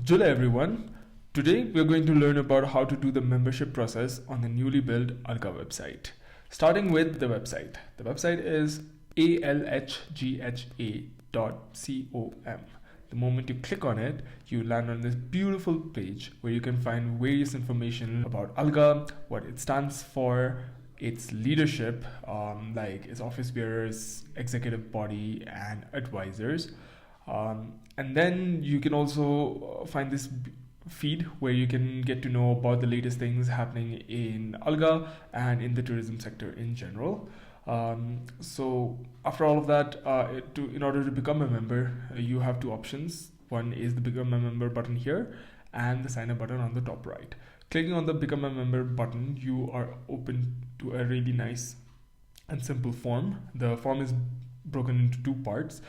July everyone. Today we are going to learn about how to do the membership process on the newly built ALHGHA website. Starting with the website. The website is ALHGHA.com. The moment you click on it, you land on this beautiful page where you can find various information about ALHGHA, what it stands for, its leadership, like its office bearers, executive body, and advisors. And then you can also find this feed where you can get to know about the latest things happening in ALHGHA and in the tourism sector in general. So after all of that, in order to become a member, you have two options. One is the Become a Member button here and the Sign Up button on the top right. Clicking on the Become a Member button, you are open to a really nice and simple form. The form is broken into two parts.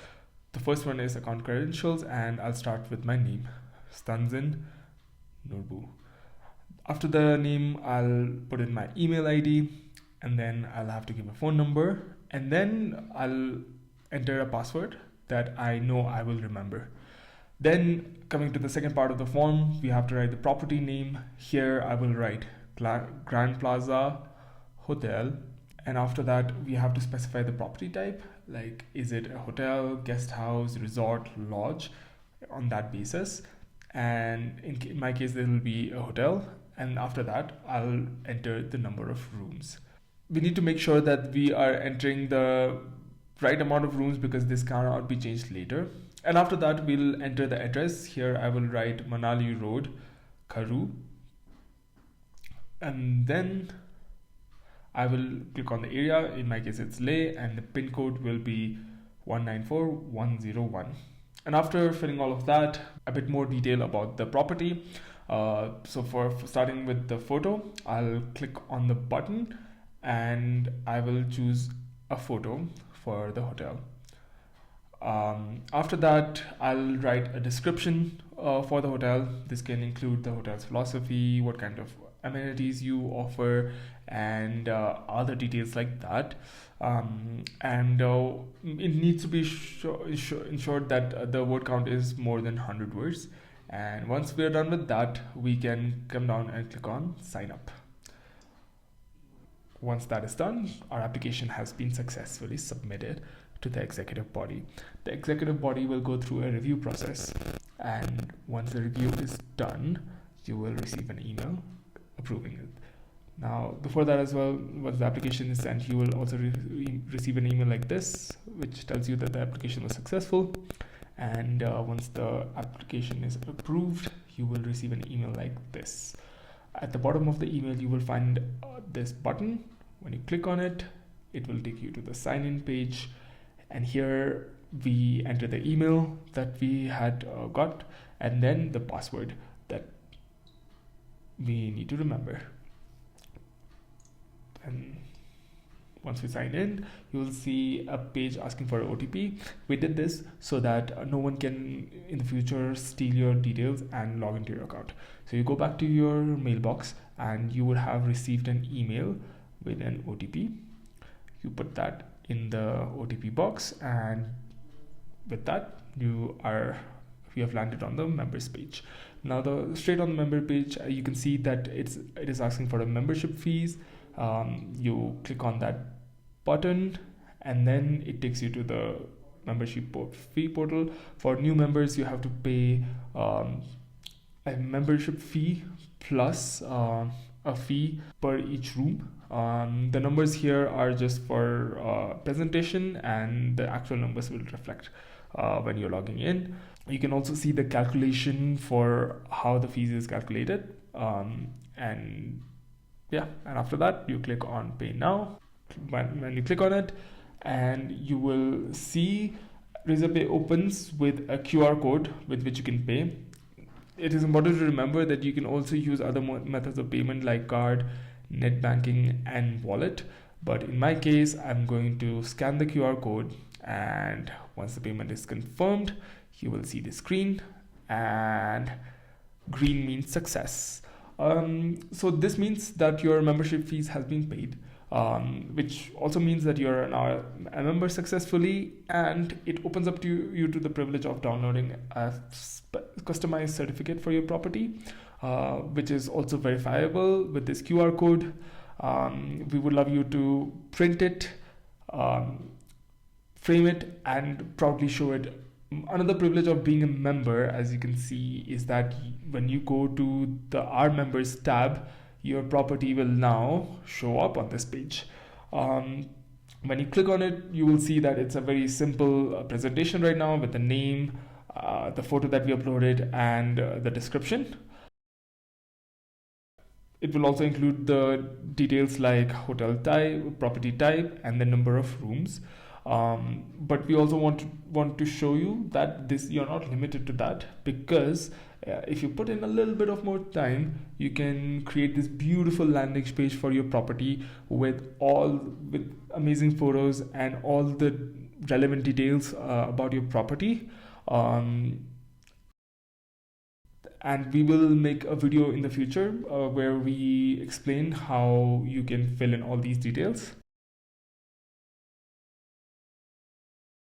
The first one is account credentials, and I'll start with my name, Stanzin Nurbu. After the name, I'll put in my email ID, and then I'll have to give a phone number, and then I'll enter a password that I know I will remember. Then coming to the second part of the form, we have to write the property name. Here I will write Grand Plaza Hotel, and after that we have to specify the property type, like is it a hotel, guest house, resort, lodge, on that basis. And in my case there will be a hotel, and after that I'll enter the number of rooms. We need to make sure that we are entering the right amount of rooms because this cannot be changed later. And after that we'll enter the address. Here I will write Manali Road, Kharu, and then I will click on the area. In my case it's Leh, and the pin code will be 194101. And after filling all of that, a bit more detail about the property. So for starting with the photo, I'll click on the button and I will choose a photo for the hotel. After that, I'll write a description for the hotel. This can include the hotel's philosophy, what kind of amenities you offer, and other details like that. It needs to be ensured that the word count is more than 100 words. And once we are done with that, we can come down and click on sign up. Once that is done, our application has been successfully submitted to the executive body. The executive body will go through a review process, and once the review is done, you will receive an email approving it. Now, before that as well, once the application is sent, you will also receive an email like this, which tells you that the application was successful. And once the application is approved, you will receive an email like this. At the bottom of the email, you will find this button. When you click on it, it will take you to the sign-in page. And here we enter the email that we had got, and then the password that we need to remember. And once we sign in, you will see a page asking for an OTP. We did this so that no one can in the future steal your details and log into your account. So you go back to your mailbox and you would have received an email with an OTP. You put that in the OTP box, and with that we have landed on the members page. Now straight on the member page, you can see that it is asking for the membership fees. You click on that button and then it takes you to the membership fee portal. For new members, you have to pay a membership fee plus a fee per each room. The numbers here are just for presentation, and the actual numbers will reflect when you're logging in. You can also see the calculation for how the fees is calculated, and after that you click on pay now. When you click on it, and you will see Razorpay opens with a QR code with which you can pay. It is important to remember that you can also use other methods of payment like card, net banking, and wallet, but in my case I'm going to scan the QR code, and once the payment is confirmed, you will see the screen, and green means success. So this means that your membership fees has been paid. which also means that you're now a member successfully, and it opens up to you to the privilege of downloading a customized certificate for your property, which is also verifiable with this QR code. We would love you to print it, frame it, and proudly show it. Another privilege of being a member, as you can see, is that when you go to the Our Members tab, your property will now show up on this page. When you click on it, you will see that it's a very simple presentation right now with the name, the photo that we uploaded, and the description. It will also include the details like hotel type, property type, and the number of rooms. But we also want to show you that you're not limited to that, because if you put in a little bit of more time, you can create this beautiful landing page for your property with amazing photos and all the relevant details about your property. And we will make a video in the future where we explain how you can fill in all these details.